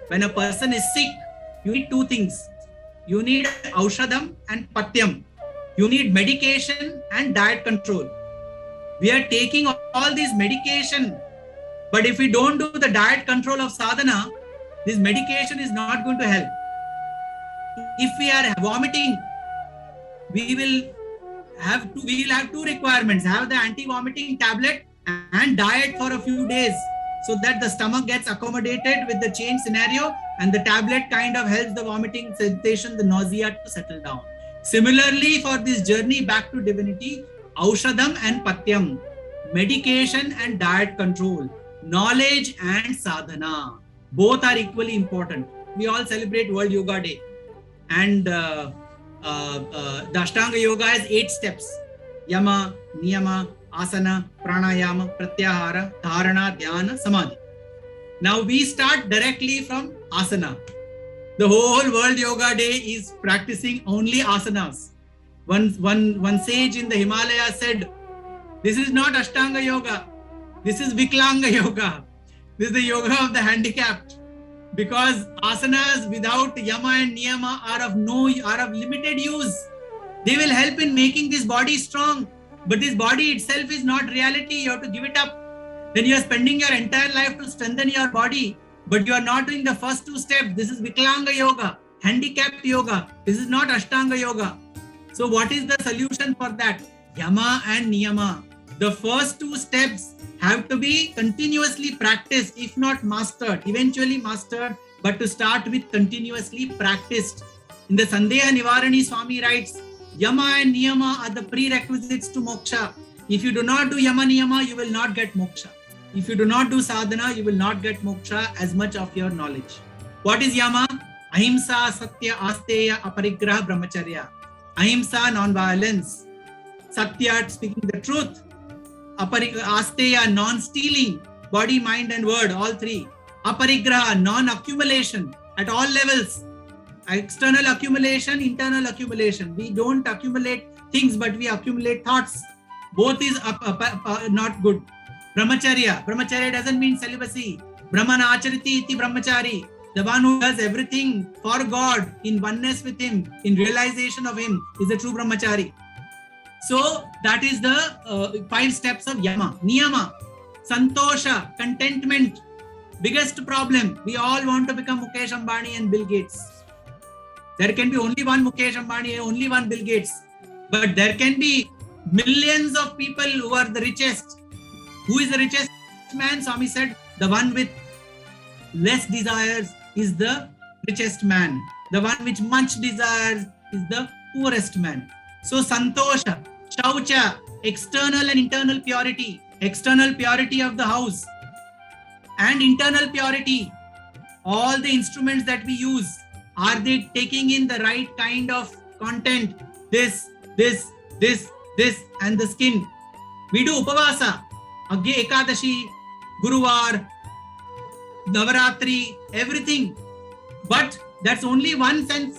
When a person is sick, you need two things. You need aushadam and patyam. You need medication and diet control. We are taking all these medication, but if we don't do the diet control of sadhana, this medication is not going to help. If we are vomiting, we will have two requirements: have the anti-vomiting tablet and diet for a few days, so that the stomach gets accommodated with the change scenario, and the tablet kind of helps the vomiting sensation, the nausea to settle down. Similarly, for this journey back to divinity, aushadam and patyam, medication and diet control, knowledge and sadhana, both are equally important. We all celebrate World Yoga Day, and the Ashtanga Yoga has 8 steps: yama, niyama, asana, pranayama, pratyahara, dharana, dhyana, samadhi. Now we start directly from asana. The whole World Yoga Day is practicing only asanas. One sage in the Himalaya said, this is not Ashtanga Yoga, this is Viklanga Yoga. This is the yoga of the handicapped, because asanas without yama and niyama are of limited use. They will help in making this body strong, but this body itself is not reality. You have to give it up. Then you are spending your entire life to strengthen your body, but you are not doing the first 2 steps. This is Viklanga Yoga, handicapped yoga. This is not Ashtanga Yoga. So what is the solution for that? Yama and niyama. The first 2 steps have to be continuously practiced, if not mastered, eventually mastered, but to start with continuously practiced. In the Sandeha Nivarani, Swami writes, Yama and niyama are the prerequisites to moksha. If you do not do yama niyama, you will not get moksha. If you do not do sadhana, you will not get moksha as much of your knowledge. What is yama? Ahimsa, satya, asteya, aparigraha, brahmacharya. Ahimsa, non-violence. Satya, speaking the truth. Asteya, non-stealing, body, mind and word, all 3. Aparigraha, non-accumulation at all levels. External accumulation, internal accumulation. We don't accumulate things, but we accumulate thoughts. Both is not good. Brahmacharya. Brahmacharya doesn't mean celibacy. Brahmana achariti iti brahmachari. The one who does everything for God, in oneness with Him, in realization of Him, is a true brahmachari. So that is the 5 steps of yama. Niyama, santosha, contentment. Biggest problem, we all want to become Mukesh Ambani and Bill Gates. There can be only one Mukesh Ambani, only one Bill Gates. But there can be millions of people who are the richest. Who is the richest man? Swami said, the one with less desires is the richest man. The one which much desires is the poorest man. So santosha, shaucha, external and internal purity, external purity of the house and internal purity. All the instruments that we use, are they taking in the right kind of content? This and the skin. We do upavasa, Agya Ekadashi, Guruvar, Navaratri, everything. But that's only one sense.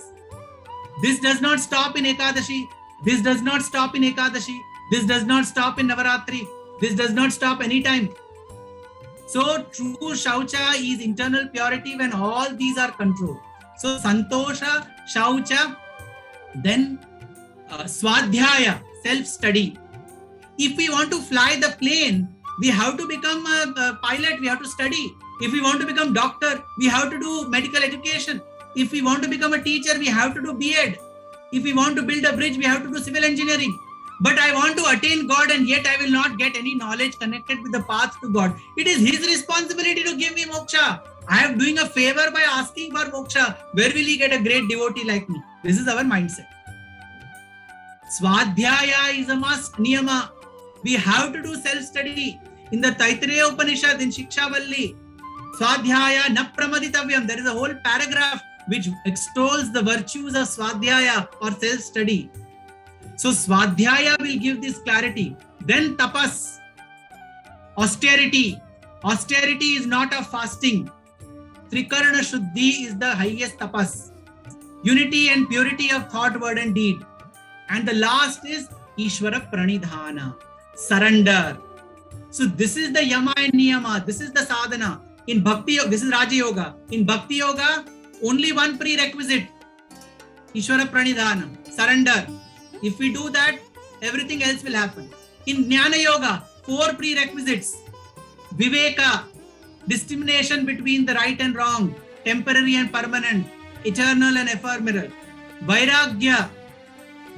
This does not stop in Ekadashi. This does not stop in Ekadashi. This does not stop in Navaratri. This does not stop anytime. So true Shaucha is internal purity when all these are controlled. So Santosha, Shaucha, then Swadhyaya, self-study. If we want to fly the plane, we have to become a pilot, we have to study. If we want to become doctor, we have to do medical education. If we want to become a teacher, we have to do B.Ed. If we want to build a bridge, we have to do civil engineering. But I want to attain God and yet I will not get any knowledge connected with the path to God. It is His responsibility to give me moksha. I am doing a favor by asking for moksha. Where will He get a great devotee like me? This is our mindset. Swadhyaya is a must, niyama. We have to do self-study. In the Taittiriya Upanishad, in Shikshavalli, Swadhyaya na pramaditavyam, there is a whole paragraph which extols the virtues of Swadhyaya or self-study. So Swadhyaya will give this clarity. Then tapas, austerity. Austerity is not a fasting. Trikarna Shuddhi is the highest tapas. Unity and purity of thought, word and deed. And the last is Ishvara Pranidhana, surrender. So this is the yama and niyama. This is the sadhana. In Bhakti, this is Raja Yoga. In Bhakti Yoga, only one prerequisite, Ishvara Pranidhana, surrender. If we do that, everything else will happen. In Jnana Yoga, 4 prerequisites. Viveka, discrimination between the right and wrong, temporary and permanent, eternal and ephemeral. Vairagya,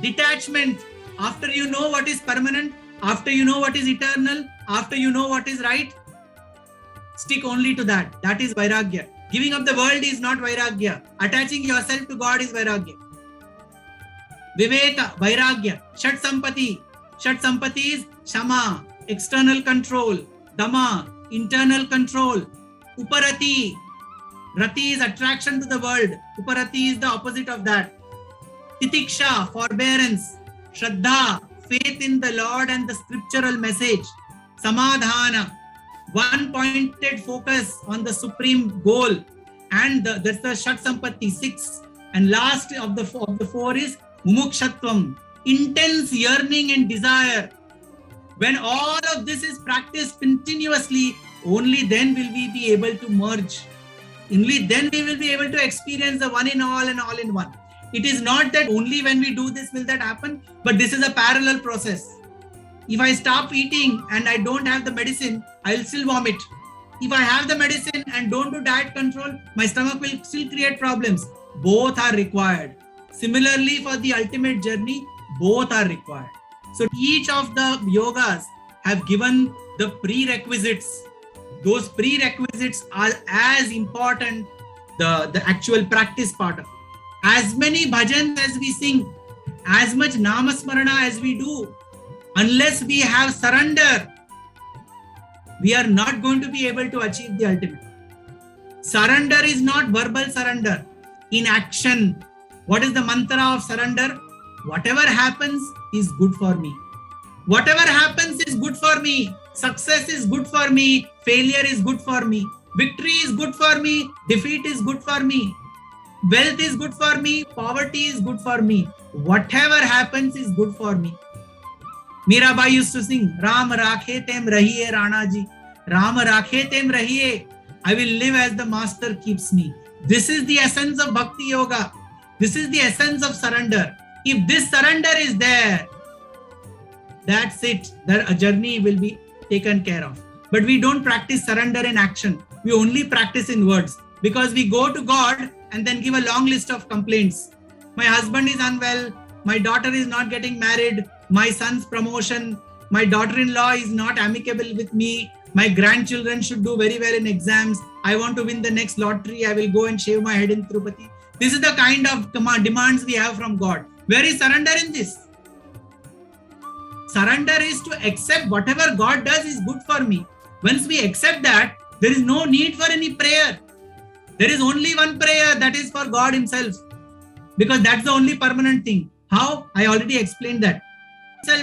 detachment. After you know what is permanent, after you know what is eternal, after you know what is right, stick only to that. That is Vairagya. Giving up the world is not Vairagya. Attaching yourself to God is Vairagya. Viveka, Vairagya. Shat Sampati. Shat Sampati is Shama, external control. Dhamma, internal control. Uparati. Rati is attraction to the world. Uparati is the opposite of that. Titiksha, forbearance. Shraddha, faith in the Lord and the scriptural message. Samadhana, one-pointed focus on the supreme goal. And that's the Shat Sampatti, 6. And last of the 4 is Mumukshatvam, intense yearning and desire. When all of this is practiced continuously, only then will we be able to merge. Only then we will be able to experience the one in all and all in one. It is not that only when we do this will that happen, but this is a parallel process. If I stop eating and I don't have the medicine, I'll still vomit. If I have the medicine and don't do diet control, my stomach will still create problems. Both are required. Similarly, for the ultimate journey, both are required. So each of the yogas have given the prerequisites. Those prerequisites are as important, the actual practice part of it. As many bhajans as we sing, as much namasmarana as we do, unless we have surrender, we are not going to be able to achieve the ultimate. Surrender is not verbal surrender. In action, what is the mantra of surrender? Whatever happens is good for me. Whatever happens is good for me. Success is good for me. Failure is good for me. Victory is good for me. Defeat is good for me. Wealth is good for me. Poverty is good for me. Whatever happens is good for me. Mirabai used to sing, Ram rakhe tem rahiye Rana ji. Ram rakhe tem rahiye. I will live as the master keeps me. This is the essence of Bhakti Yoga. This is the essence of surrender. If this surrender is there, that's it. A journey will be taken care of. But we don't practice surrender in action. We only practice in words. Because we go to God and then give a long list of complaints. My husband is unwell. My daughter is not getting married. My son's promotion. My daughter-in-law is not amicable with me. My grandchildren should do very well in exams. I want to win the next lottery. I will go and shave my head in Tirupati. This is the kind of demands we have from God. Where is surrender in this? Surrender is to accept whatever God does is good for me. Once we accept that, there is no need for any prayer. There is only one prayer, that is for God himself. Because that's the only permanent thing. How? I already explained that.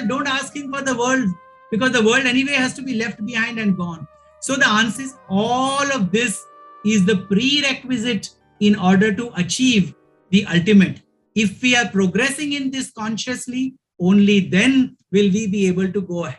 Don't ask him for the world, because the world anyway has to be left behind and gone. So the answer is all of this is the prerequisite in order to achieve the ultimate. If we are progressing in this consciously, only then will we be able to go ahead.